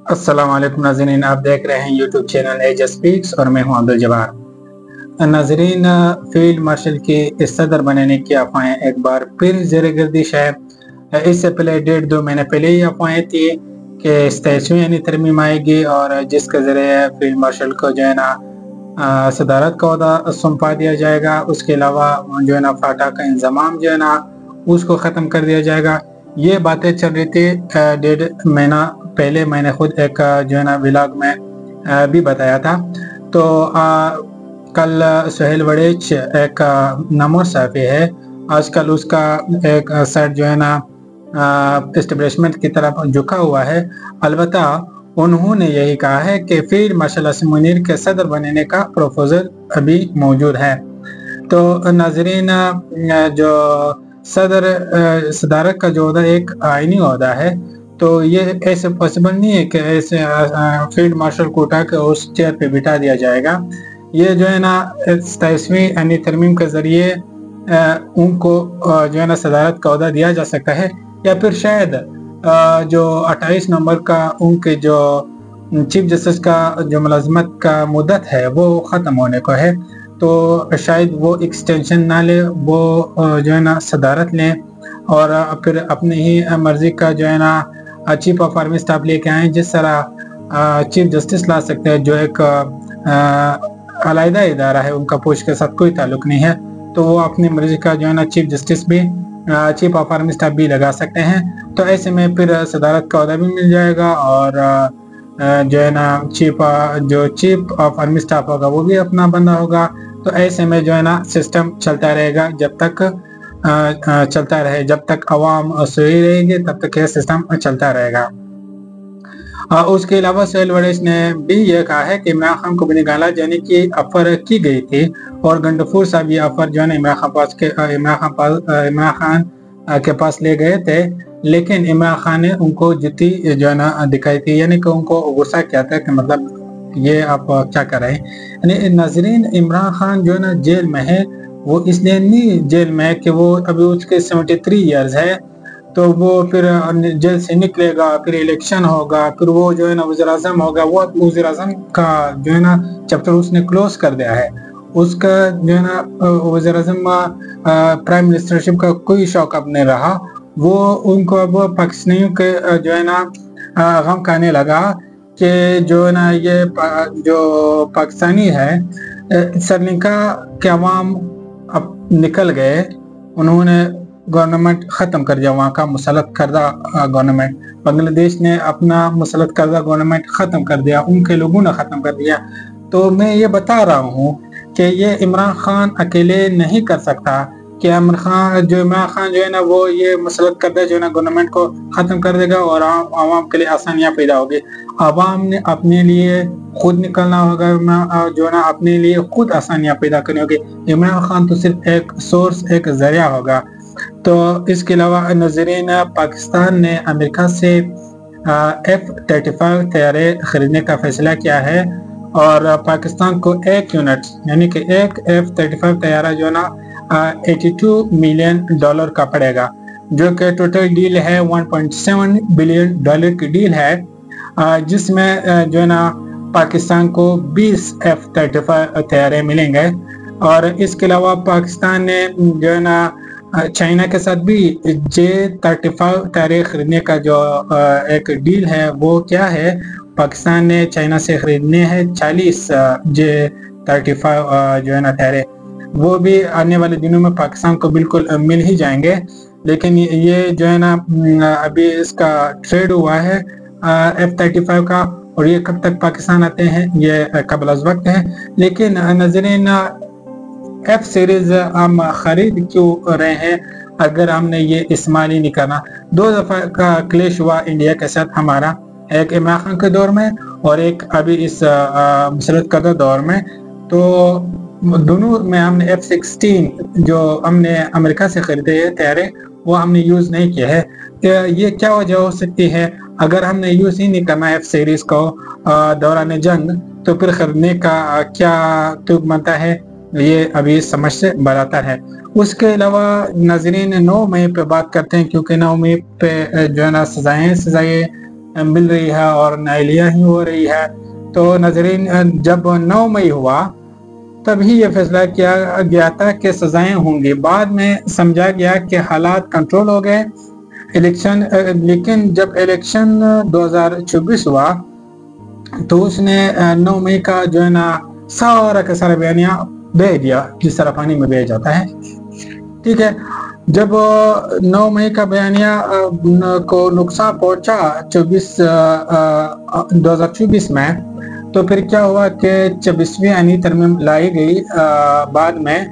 अस्सलाम वालेकुम नाज़रीन, आप देख रहे हैं यूट्यूब चैनल एज स्पीक्स और मैं हूं अब्दुल जब्बार। नाज़रीन, फील्ड मार्शल के सदर बनने की अफवाहें एक बार फिर ज़ेर गर्दिश है। इससे पहले 1.5-2 महीने पहले ही अफवाहें थी कि 27वीं यानी तरमीम आएगी और जिसके ज़रिए फील्ड मार्शल को जो है ना सदारत का ओहदा सौंपा दिया जाएगा। उसके अलावा जो है ना फाटा का इंतज़ाम जो है ना उसको ख़त्म कर दिया जाएगा। ये बातें चल रही थी 1.5 महीना पहले। मैंने खुद एक जो है ना व्लॉग में भी बताया था। तो कल सुहेल वड़ेच एक नमोर सहाफ़ी है, आजकल उसका एक साइड जो है ना एस्टेब्लिशमेंट की तरफ झुका हुआ है। अलबत्ता उन्होंने यही कहा है कि फील्ड मार्शल असीम मुनीर के सदर बनने का प्रपोजल अभी मौजूद है। तो नाजरीन, जो सदारत का जो ओहदा एक आइनी ओहदा है, तो ये ऐसे पॉसिबल नहीं है कि ऐसे फील्ड मार्शल को उठा के उस चेयर पे बिठा दिया जाएगा। ये जो है ना 27वीं यानी तरमीम के जरिए उनको जो है ना सदारत का ओहदा दिया जा सकता है, या फिर शायद जो 28 नवंबर का उनके जो चीफ जस्टिस का जो मुलाजमत का मुद्दत है वो ख़त्म होने को है, तो शायद वो एक्सटेंशन ना ले, वो जो है ना सदारत लें और फिर अपनी ही मर्जी का जो है ना चीफ ऑफ आर्मी स्टाफ लेके आए। जिस तरह चीफ जस्टिस ला सकते हैं, जो एक अलहदा इदारा है, उनका पोस्ट के साथ कोई ताल्लुक नहीं है, तो वो अपनी मर्जी का जो है ना चीफ जस्टिस भी चीफ ऑफ आर्मी स्टाफ भी लगा सकते हैं। तो ऐसे में फिर सदारत का ओहदा भी मिल जाएगा और जो है ना चीफ ऑफ आर्मी स्टाफ होगा वो भी अपना बंदा होगा। तो ऐसे में जो है ना सिस्टम चलता रहेगा जब तक अवाम सोई रहेगी, तब तक यह सिस्टम चलता रहेगा। उसके अलावा सुहेल वड़ेच ने भी यह कहा है कि इमरान खान को निकाला जाने की ऑफर की गई थी और गंडफूर साहब ये ऑफर जो है ना इमरान खान के पास ले गए थे, लेकिन इमरान खान ने उनको जुती जो है ना दिखाई थी, यानी कि उनको गुस्सा किया था कि मतलब ये आप क्या कर रहे हैं। यानी नाजरीन, इमरान खान जो है ना जेल में है, वो इसलिए नहीं जेल में है कि वो अभी उसके 73 ईयर्स है, तो वो फिर जेल से निकलेगा, फिर इलेक्शन होगा, फिर वो जो है ना वज़ीर आज़म होगा। वो वज़ीर आज़म का जो है ना चैप्टर उसने क्लोज कर दिया है। उसका जो है ना वज़ीर आज़म प्राइम मिनिस्टरशिप का कोई शौक अब नहीं रहा। वो उनको अब पाकिस्तानियों के जो है ना गम खाने लगा कि जो है ना ये जो पाकिस्तानी है, श्रीलंका के अवाम अब निकल गए, उन्होंने गवर्नमेंट ख़त्म कर दिया, वहाँ का मुसलत करदा गवर्नमेंट। बांग्लादेश ने अपना मुसलत करदा गवर्नमेंट ख़त्म कर दिया, उनके लोगों ने ख़त्म कर दिया। तो मैं ये बता रहा हूँ कि ये इमरान खान अकेले नहीं कर सकता, कि इमरान खान जो है ना वो ये मुसलत करदा जो है ना गवर्नमेंट को ख़त्म कर देगा और आवाम के लिए आसानियाँ पैदा होगी। आवाम ने अपने लिए खुद निकलना होगा, जो है ना अपने लिए खुद आसानियाँ पैदा करनी होगी। इमरान खान तो सिर्फ एक सोर्स, एक जरिया होगा। तो इसके अलावा नाज़रीन, पाकिस्तान ने अमेरिका से F-35 तैयारे खरीदने का फैसला किया है और पाकिस्तान को एक यूनिट यानी कि एक F-35 तैयारा जो है ना $82 मिलियन का पड़ेगा, जो कि टोटल डील है $1.7 बिलियन की डील है, जिसमें जो है ना पाकिस्तान को 20 F-35 तैयारे मिलेंगे। और इसके अलावा पाकिस्तान ने जो है ना चाइना के साथ भी J-35 तैयारे खरीदने का जो एक डील है वो क्या है, पाकिस्तान ने चाइना से खरीदने हैं 40 J-35 जो है ना तैयारे, वो भी आने वाले दिनों में पाकिस्तान को बिल्कुल मिल ही जाएंगे। लेकिन ये जो है ना अभी इसका ट्रेड हुआ है F-35 का, और ये कब तक पाकिस्तान आते हैं ये कबल अज़ वक्त है। लेकिन नाज़रीन, F सीरीज हम खरीद क्यों रहे हैं अगर हमने ये इस्तेमाल ही नहीं करना। 2 दफ़ा का क्लेश हुआ इंडिया के साथ हमारा, एक इमरान खान के दौर में और एक अभी इस मुसलत करदा दौर में। तो दोनों में हमने F-16 जो हमने अमेरिका से खरीदे तैयारे वो हमने यूज़ नहीं किया है। ये क्या वजह हो सकती है? अगर हमने यूज़ ही नहीं करना F सीरीज को दौरान जंग, तो फिर खरीदने का क्या तुक बनता है, ये अभी समझ से बरातर है। उसके अलावा नाजरीन 9 मई पे बात करते हैं, क्योंकि 9 मई पे जो है ना सजाएं मिल रही है और नाअहलिया ही हो रही है। तो नाज़रीन, जब 9 मई हुआ तभी ये फैसला किया गया था कि सजाएं होंगी। बाद में समझा गया कि हालात कंट्रोल हो गए इलेक्शन, लेकिन जब इलेक्शन 2024 हुआ तो उसने 9 मई का जो है ना सारा का सारा बयानिया भेज दिया, जिस तरह पानी में भेज जाता है। ठीक है, जब 9 मई का बयानिया को नुकसान पहुंचा 2024 में, तो फिर क्या हुआ कि 26वीं आईनी तरमीम लाई गई बाद में,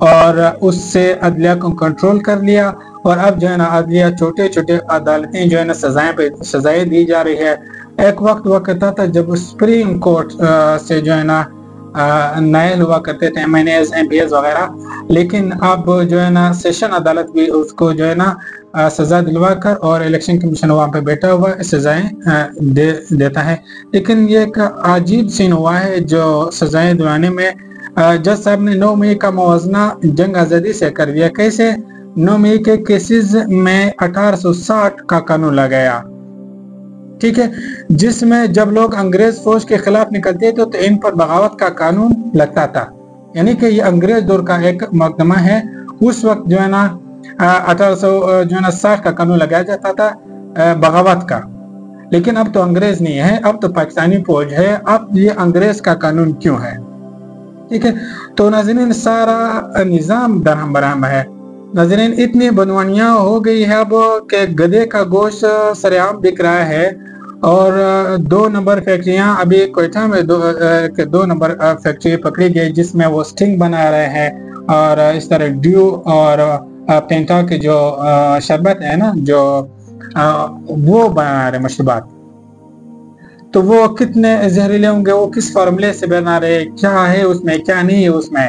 और उससे अदलिया को कंट्रोल कर लिया। और अब जो है ना अदलिया छोटे छोटे अदालतें जो है ना सजाएं दी जा रही है। एक वक्त था जब सुप्रीम कोर्ट से जो है ना नायल हुआ करते थे MNAs MPs वगैरह, लेकिन अब जो है ना सेशन अदालत भी उसको जो है ना सजा दिलवा कर, और इलेक्शन कमीशन वहाँ पे बैठा हुआ सजाएं देता है। लेकिन ये एक अजीब सीन हुआ है जो सजाएं दिलवाने में। जज साहब ने 9 मई का मुवाजना जंग आज़ादी से कर दिया। कैसे? 9 मई के केसेस में 1860 का कानून लगाया, ठीक है, जिसमें जब लोग अंग्रेज फौज के खिलाफ निकलते थे तो इन पर बगावत का कानून लगता था। यानी कि ये अंग्रेज दौर का एक मुकदमा है। उस वक्त जो है ना 1860 का कानून लगाया जाता था बगावत का। लेकिन अब तो अंग्रेज नहीं है, अब तो पाकिस्तानी फौज है। अब ये अंग्रेज का कानून क्यों है? ठीक है, तो नाज़रीन सारा निज़ाम दरहम बरहम है। नाज़रीन इतनी बदवानियाँ हो गई है अब कि गधे का गोश्त सरेआम बिक रहा है। और 2 नंबर फैक्ट्रियाँ अभी कोयटा में 2 नंबर फैक्ट्री पकड़ी गई, जिसमें वो स्टिंग बना रहे हैं, और इस तरह ड्यू और पेंटा के जो शरबत है ना, जो वो बना रहे मशरूबात। तो वो कितने जहरीले होंगे, वो किस फार्मूले से बना रहे, क्या है उसमें क्या नहीं है उसमें।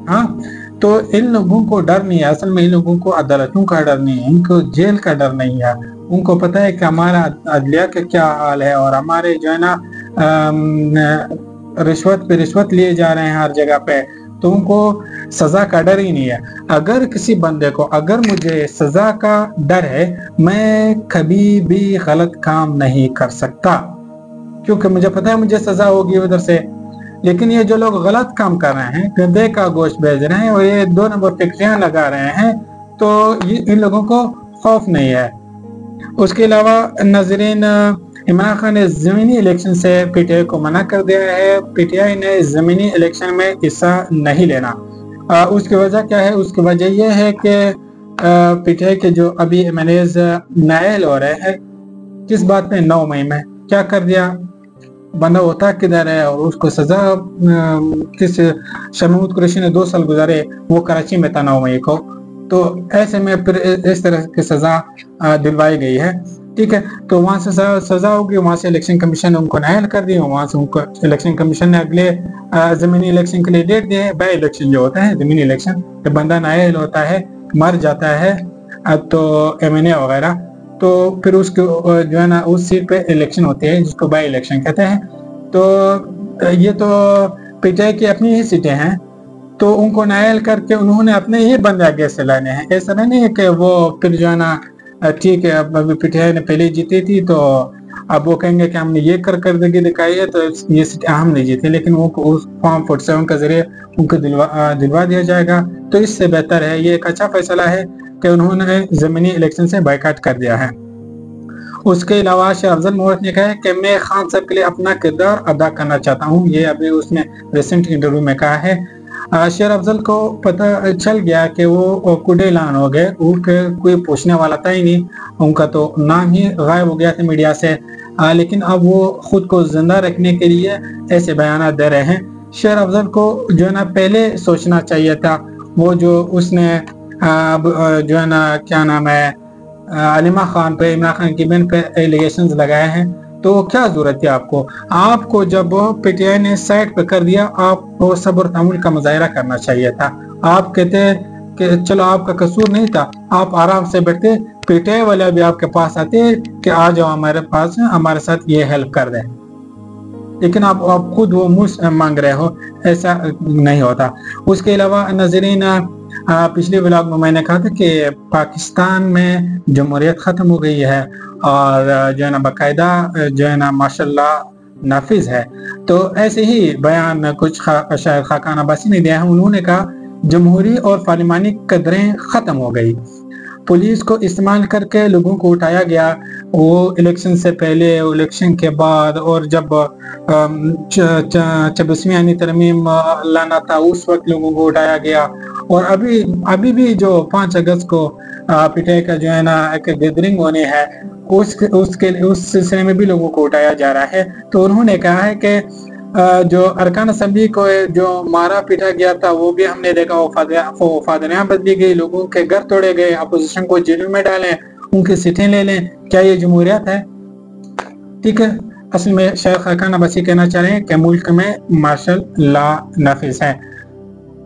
हाँ, तो इन लोगों को डर नहीं है। असल में इन लोगों को अदालतों का डर नहीं है, इनको जेल का डर नहीं है। उनको पता है कि हमारा अदलिया का क्या हाल है, और हमारे जो है ना रिश्वत पे रिश्वत लिए जा रहे हैं हर जगह पे। तो उनको सजा का डर ही नहीं है। अगर किसी बंदे को, अगर मुझे सजा का डर है, मैं कभी भी गलत काम नहीं कर सकता, क्योंकि मुझे पता है मुझे सजा होगी उधर से। लेकिन ये जो लोग गलत काम कर रहे हैं, गधे का गोश्त बेच रहे हैं और ये 2 नंबर फैक्ट्रियां लगा रहे हैं, तो ये इन लोगों को खौफ नहीं है। उसके अलावा नाज़रीन, इमरान खान ने ज़मीनी इलेक्शन से PTI को मना कर दिया है। PTI ने ज़मीनी इलेक्शन में हिस्सा नहीं लेना। उसकी वजह क्या है? उसकी वजह यह है कि PTI के जो अभी MNAs नायल हो रहे हैं, किस बात पे? 9 मई में क्या कर दिया? बंदा होता किधर है, और उसको सजा किस शमूद कुरैशी ने 2 साल गुजारे, वो कराची में था 9 मई को। तो ऐसे में फिर इस तरह की सजा दिलवाई गई है। ठीक है, तो वहाँ से सजा होगी, वहाँ से इलेक्शन कमीशन ने उनको नायल कर दिया, वहाँ से उनको इलेक्शन कमीशन ने अगले ज़मीनी इलेक्शन के लिए डेट दिए है। बाई इलेक्शन जो होता है, ज़मीनी इलेक्शन, जब बंदा नायल होता है, मर जाता है, अब तो MNA वगैरह, तो फिर उसके जो है ना उस सीट पे इलेक्शन होते हैं, जिसको बाई इलेक्शन कहते हैं। तो ये तो PTI की अपनी ही सीटें हैं, तो उनको नायल करके उन्होंने अपने ही बंदे आगे से लाने हैं। ऐसा नहीं है कि वो फिर जो है ना ठीक है, अब अभी PTI ने पहले जीती थी, तो अब वो कहेंगे कि हमने ये करके दिखाई है, तो ये सीट हम नहीं जीते, लेकिन वो उस फॉर्म 47 के जरिए उनको दिलवा दिया जाएगा। तो इससे बेहतर है, ये एक अच्छा फैसला है कि उन्होंने ज़मीनी इलेक्शन से बाइकाट कर दिया है। उसके अलावा शेर अफजल मोहत ने कहा है कि मैं खान साहब के लिए अपना किरदार अदा करना चाहता हूँ। ये अभी उसने रिसेंट इंटरव्यू में कहा है। शेर अफजल को पता चल गया कि वो कुडे ऐलान हो गए, कोई पूछने वाला था ही नहीं, उनका तो नाम ही गायब हो गया था मीडिया से। लेकिन अब वो खुद को जिंदा रखने के लिए ऐसे बयान दे रहे हैं। शेर अफजल को जो है ना पहले सोचना चाहिए था। वो जो उसने जो है ना क्या नाम है, अलीमा खान पे, इमरान खान की बहन पे एलिगेशंस लगाए हैं, तो क्या जरूरत है आपको जब PTI ने साइड पे कर दिया, आपको सब्र तहम्मुल का मुजाहिरा करना चाहिए था। आप कहते कि चलो आपका कसूर नहीं था, आप आराम से बैठते, PTI वाले भी आपके पास आते कि आ जाओ हमारे पास, हमारे साथ ये हेल्प कर दें। लेकिन आप खुद वो मुझ मांग रहे हो, ऐसा नहीं होता। उसके अलावा नाज़रीन, पिछले व्लॉग में मैंने कहा था कि पाकिस्तान में जमहूरियत ख़त्म हो गई है और जो है ना बाकायदा जो है ना माशाल्लाह नाफिज है। तो ऐसे ही बयान कुछ शायद खाकान अब्बासी ने दिया है। उन्होंने कहा जमहूरी और पार्लिमानी कदरें ख़त्म हो गई, पुलिस को इस्तेमाल करके लोगों को उठाया गया, वो इलेक्शन से पहले, इलेक्शन के बाद, और जब 26वीं आईनी तरमीम लाना था उस वक्त लोगों को उठाया गया। और अभी भी जो 5 अगस्त को पीटीआई का जो है ना एक गैदरिंग होने है, उस सिलसिले में भी लोगों को उठाया जा रहा है। तो उन्होंने कहा है कि जो अरकान असेंबली को जो मारा पीटा गया था वो भी हमने देखा, वफादारियां बदली गई, लोगों के घर तोड़े गए, अपोजिशन को जेल में डालें, उनकी सीटें ले लें। क्या ये जमहूरियत है? ठीक है, असल में शेख खाकान अब्बासी कहना चाह रहे हैं कि मुल्क में मार्शल लॉ नाफिज है।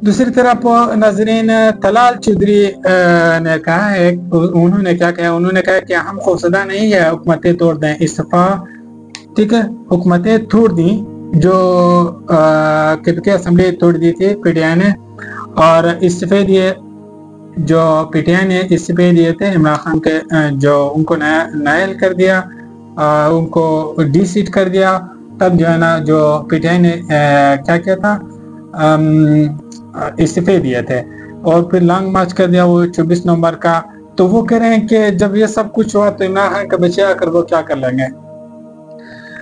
दूसरी तरफ नाजरीन, तलाल चौधरी ने कहा है, उन्होंने क्या कहा? उन्होंने कहा कि हम खौफजदा नहीं है, हुकूमतें तोड़ दें, इस्तीफा, ठीक है, हुकूमतें तोड़ दी, जो किबके असेंबली तोड़ दी थी पीटीआई ने, और इस्तीफे दिए, जो पीटीआई ने इस्तीफे दिए थे इमरान खान के, जो उनको नायल कर दिया, उनको डी सीट कर दिया। तब जो है ना जो पीटीआई ने क्या किया था, इस्तीफे दिए थे और फिर लॉन्ग मार्च कर दिया वो 24 नवंबर का। तो वो कह रहे हैं कि जब ये सब कुछ हुआ तो इमरान खान का बचा कर वो क्या कर लेंगे।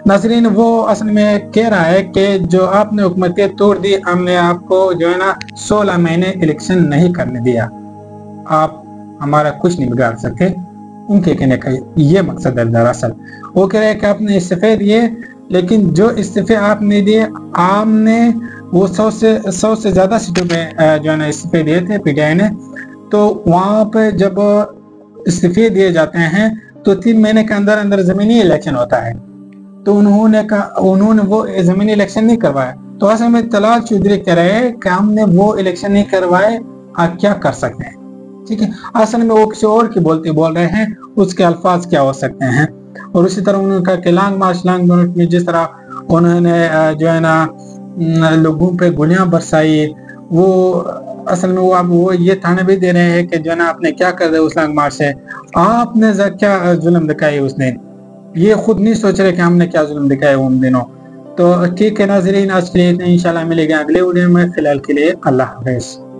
नाज़रीन, वो असल में कह रहा है कि जो आपने हुकूमतें तोड़ दी, हमने आपको जो है ना 16 महीने इलेक्शन नहीं करने दिया, आप हमारा कुछ नहीं बिगाड़ सकते। उनके कहने का ये मकसद है। दरअसल वो कह रहे हैं कि आपने इस्तीफे दिए, लेकिन जो इस्तीफे आपने दिए, आपने वो 100 से ज़्यादा सीटों पे जो है ना इस्तीफे दिए थे पीटीआई ने। तो वहाँ पे जब इस्तीफे दिए जाते हैं तो 3 महीने के अंदर अंदर ज़मीनी इलेक्शन होता है। तो उन्होंने वो ज़मीनी इलेक्शन नहीं करवाया। तो असल में तलाल चौधरी कह रहे हैं कि हमने वो इलेक्शन नहीं करवाए, आप क्या कर सकते हैं। ठीक है, असल में वो किसी और की बोल रहे हैं, उसके अल्फाज क्या हो सकते हैं। और उसी तरह उन्होंने कहा कि लॉन्ग मार्च में जिस तरह उन्होंने जो है ना लोगों पे गोलियां बरसाई, वो असल में वो ये थाने भी दे रहे हैं कि जो है ना आपने क्या कर रहे उस लॉन्ग मार्च से, आपने क्या जुल्म दिखाई उस दिन, ये खुद नहीं सोच रहे कि हमने क्या जुल्म दिखाए उन दिनों। तो ठीक है नाज़रीन, आज के लिए इंशाल्लाह मिलेगा अगले वीडियो में। फिलहाल के लिए अल्लाह हाफ़िज़।